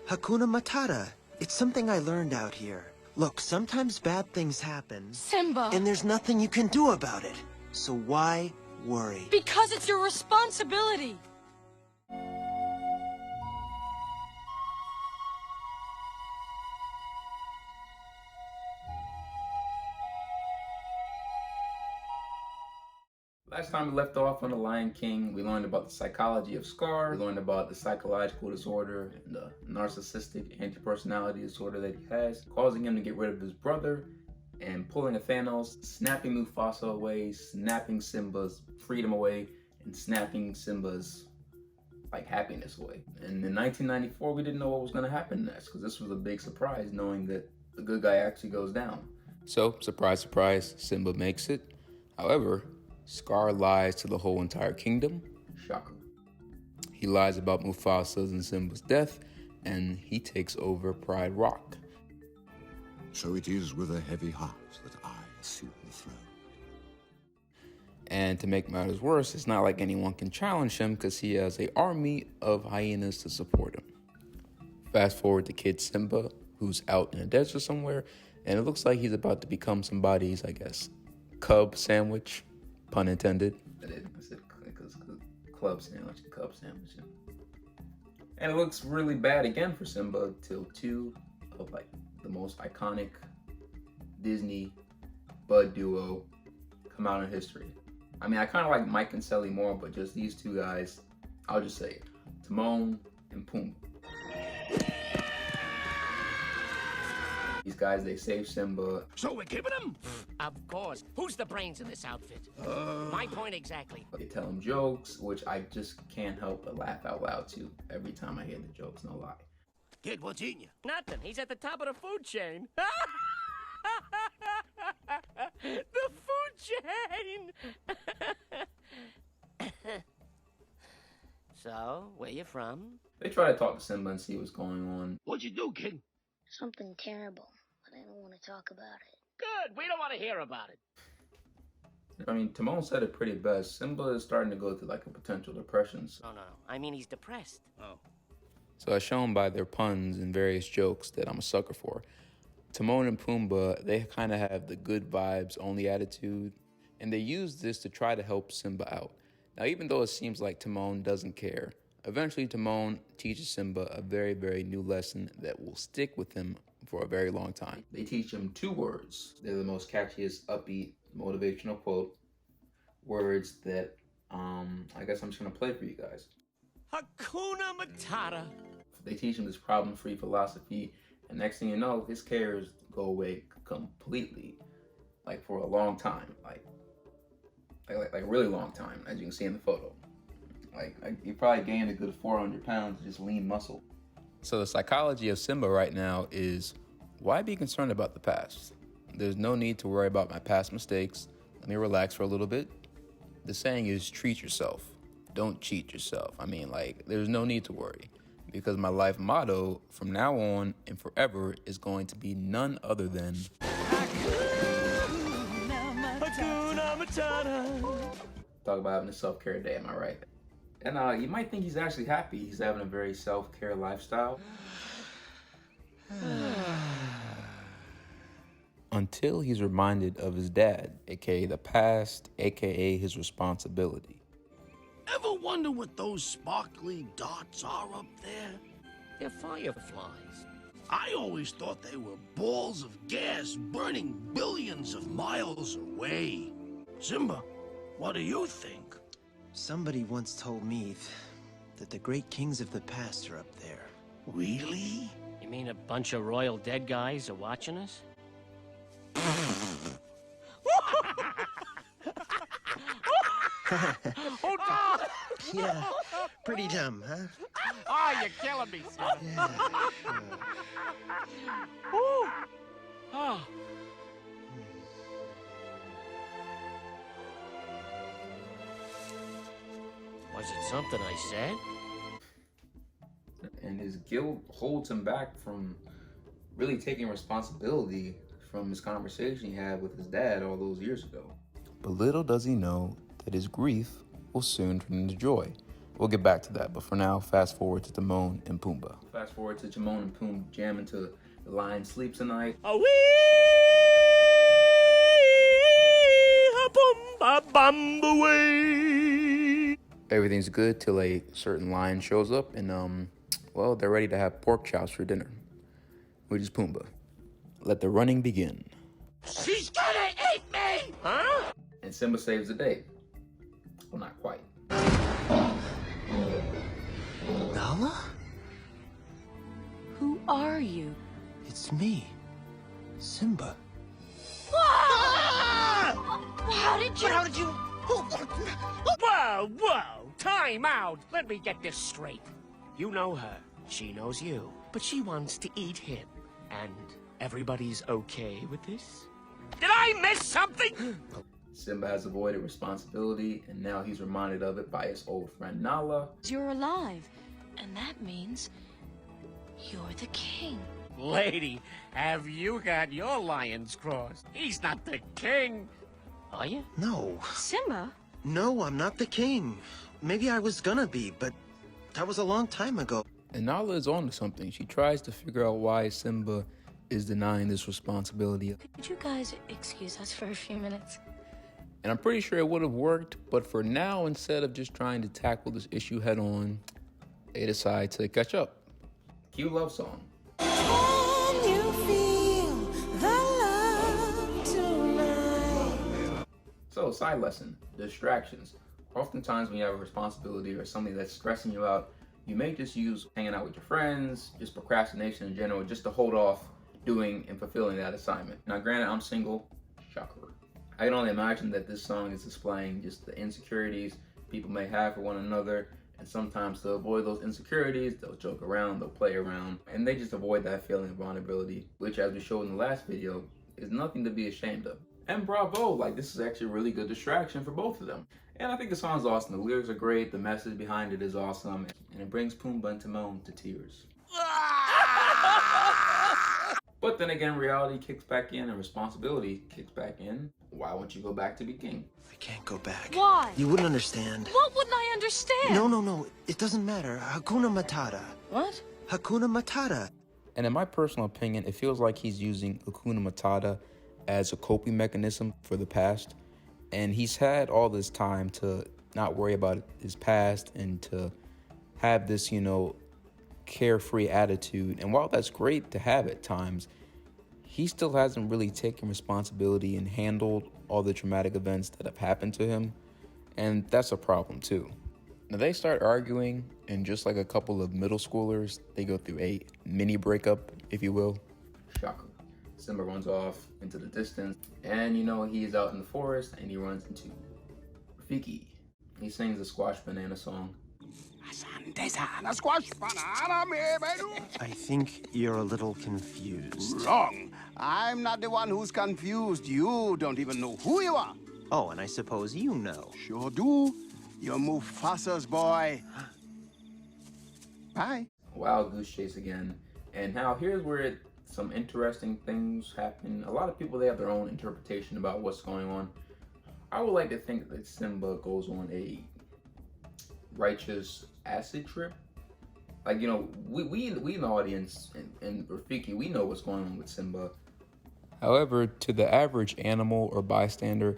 Hakuna Matata. It's something I learned out here. Look, sometimes bad things happen. Simba! And there's nothing you can do about it. So why worry? Because it's your responsibility! Last time we left off on The Lion King, we learned about the psychology of Scar, we learned about the psychological disorder and the narcissistic anti-personality disorder that he has, causing him to get rid of his brother, and pulling a Thanos, snapping Mufasa away, snapping Simba's freedom away, and snapping Simba's happiness away. And in 1994, we didn't know what was going to happen next, because this was a big surprise, knowing that the good guy actually goes down. So, surprise, surprise, Simba makes it. However, Scar lies to the whole entire kingdom. Shocker. He lies about Mufasa's and Simba's death, and he takes over Pride Rock. So it is with a heavy heart that I assume the throne. And to make matters worse, it's not like anyone can challenge him because he has an army of hyenas to support him. Fast forward to kid Simba, who's out in a desert somewhere, and it looks like he's about to become somebody's, cub sandwich. Pun intended. I said club sandwich, cub sandwich. And it looks really bad again for Simba till two of the most iconic Disney bud duo come out in history. I mean, I kind of like Mike and Sully more, but just these two guys, I'll just say it. Timon and Pumbaa. These guys, they save Simba. So we're keeping him? Of course. Who's the brains in this outfit? My point exactly. They tell him jokes, which I just can't help but laugh out loud to every time I hear the jokes, no lie. Kid, what's eating you? Nothing. He's at the top of the food chain. The food chain! So, where you from? They try to talk to Simba and see what's going on. What'd you do, kid? Something terrible, but I don't want to talk about it. Good. We don't want to hear about it. I mean, Timon said it pretty best. Simba is starting to go through a potential depression. No. I mean, he's depressed. Oh. So as shown by their puns and various jokes that I'm a sucker for, Timon and Pumbaa, they kind of have the good vibes only attitude, and they use this to try to help Simba out. Now, even though it seems like Timon doesn't care, eventually Timon teaches Simba a very, very new lesson that will stick with him for a very long time. They teach him two words. They're the most catchiest, upbeat, motivational quote words that I guess I'm just gonna play for you guys. Hakuna Matata. They teach him this problem-free philosophy, and next thing you know, his cares go away completely, for a long time, like a really long time, as you can see in the photo. He probably gained a good 400 pounds of just lean muscle. So the psychology of Simba right now is, why be concerned about the past? There's no need to worry about my past mistakes. Let me relax for a little bit. The saying is, treat yourself. Don't cheat yourself. I mean, there's no need to worry, because my life motto from now on and forever is going to be none other than Hakuna Matata. Talk about having a self-care day, am I right? And you might think he's actually happy. He's having a very self-care lifestyle. Until he's reminded of his dad, aka the past, aka his responsibility. Ever wonder what those sparkly dots are up there? They're fireflies. I always thought they were balls of gas burning billions of miles away. Simba, what do you think? Somebody once told me that the great kings of the past are up there. Really? You mean a bunch of royal dead guys are watching us? Yeah, pretty dumb, huh? Oh, you're killing me, son. Yeah, sure. Oh. Was it something I said? And his guilt holds him back from really taking responsibility from his conversation he had with his dad all those years ago. But little does he know that his grief will soon turn into joy, We'll get back to that, but for now, fast forward to Timon and Pumbaa. Fast forward to Timon and Pumbaa jamming to The Lion Sleeps Tonight. Everything's good till a certain lion shows up and, well, they're ready to have pork chops for dinner, which is Pumbaa. Let the running begin. She's gonna eat me! Huh? And Simba saves the day. Well, not quite. Nala? Who are you? It's me, Simba. How did you... Whoa, whoa! Time out! Let me get this straight. You know her. She knows you. But she wants to eat him. And everybody's okay with this? Did I miss something? Simba has avoided responsibility, and now he's reminded of it by his old friend Nala. You're alive, and that means you're the king. Lady, have you got your lions crossed? He's not the king. Are you? No. Simba? No, I'm not the king. Maybe I was gonna be, but that was a long time ago. And Nala is on to something. She tries to figure out why Simba is denying this responsibility. Could you guys excuse us for a few minutes? And I'm pretty sure it would have worked, but for now, instead of just trying to tackle this issue head on, they decide to catch up. Cue love song. Can you feel the love tonight? So, side lesson, distractions. Oftentimes when you have a responsibility or something that's stressing you out, you may just use hanging out with your friends, just procrastination in general, just to hold off doing and fulfilling that assignment. Now granted, I'm single, shocker. I can only imagine that this song is displaying just the insecurities people may have for one another, and sometimes to avoid those insecurities, they'll joke around, they'll play around, and they just avoid that feeling of vulnerability, which as we showed in the last video, is nothing to be ashamed of. And bravo, like this is actually a really good distraction for both of them. And I think the song's awesome, the lyrics are great, the message behind it is awesome, and it brings Pumbaa and Timon to tears. But then again, reality kicks back in and responsibility kicks back in. Why won't you go back to be king? I can't go back. Why? You wouldn't understand. What wouldn't I understand? No. It doesn't matter. Hakuna Matata. What? Hakuna Matata. And in my personal opinion, it feels like he's using Hakuna Matata as a coping mechanism for the past. And he's had all this time to not worry about his past and to have this, carefree attitude. And while that's great to have at times, he still hasn't really taken responsibility and handled all the traumatic events that have happened to him. And that's a problem too. Now they start arguing, and just like a couple of middle schoolers, they go through a mini breakup, if you will. Shocker. Simba runs off into the distance, and he's out in the forest, and he runs into Rafiki. He sings the squash banana song. I think you're a little confused. Wrong. I'm not the one who's confused. You don't even know who you are. Oh, and I suppose you know. Sure do. You're Mufasa's boy. Bye. Wild goose chase again. And now here's where some interesting things happen. A lot of people, they have their own interpretation about what's going on. I would like to think that Simba goes on a righteous acid trip. Like, we in the audience and Rafiki, we know what's going on with Simba. However, to the average animal or bystander,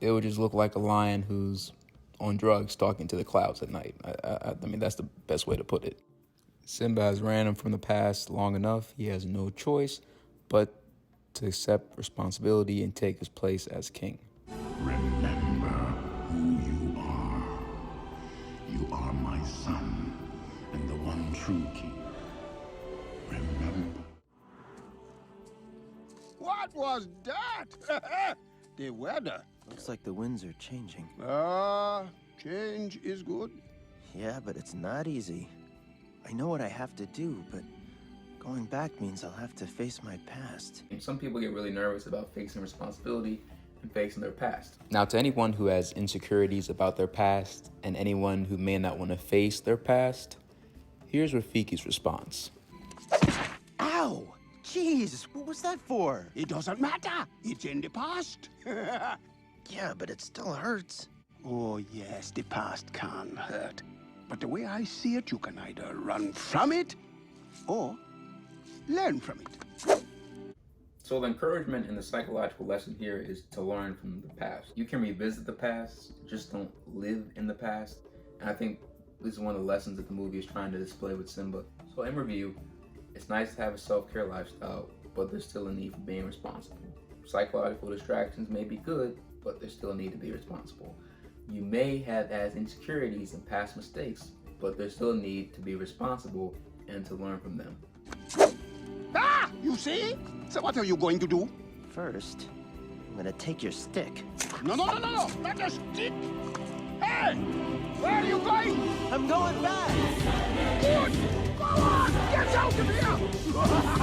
it would just look like a lion who's on drugs talking to the clouds at night. I mean, that's the best way to put it. Simba has ran him from the past long enough. He has no choice but to accept responsibility and take his place as king. Remember who you are. You are my son and the one true king. Remember. What was that? The weather. Looks like the winds are changing. Change is good. Yeah, but it's not easy. I know what I have to do, but going back means I'll have to face my past. Some people get really nervous about facing responsibility and facing their past. Now, to anyone who has insecurities about their past and anyone who may not want to face their past, here's Rafiki's response. Ow! Jeez, what was that for? It doesn't matter. It's in the past. Yeah, but it still hurts. Oh, yes, the past can hurt. But the way I see it, you can either run from it or learn from it. So the encouragement and the psychological lesson here is to learn from the past. You can revisit the past, just don't live in the past. And I think this is one of the lessons that the movie is trying to display with Simba. So in review, it's nice to have a self-care lifestyle, but there's still a need for being responsible. Psychological distractions may be good, but there's still a need to be responsible. You may have as insecurities and past mistakes, but there's still a need to be responsible and to learn from them. Ah! You see? So what are you going to do? First, I'm gonna take your stick. No, not a stick! Hey! Where are you going? I'm going back! Good! Go on! Get out of here!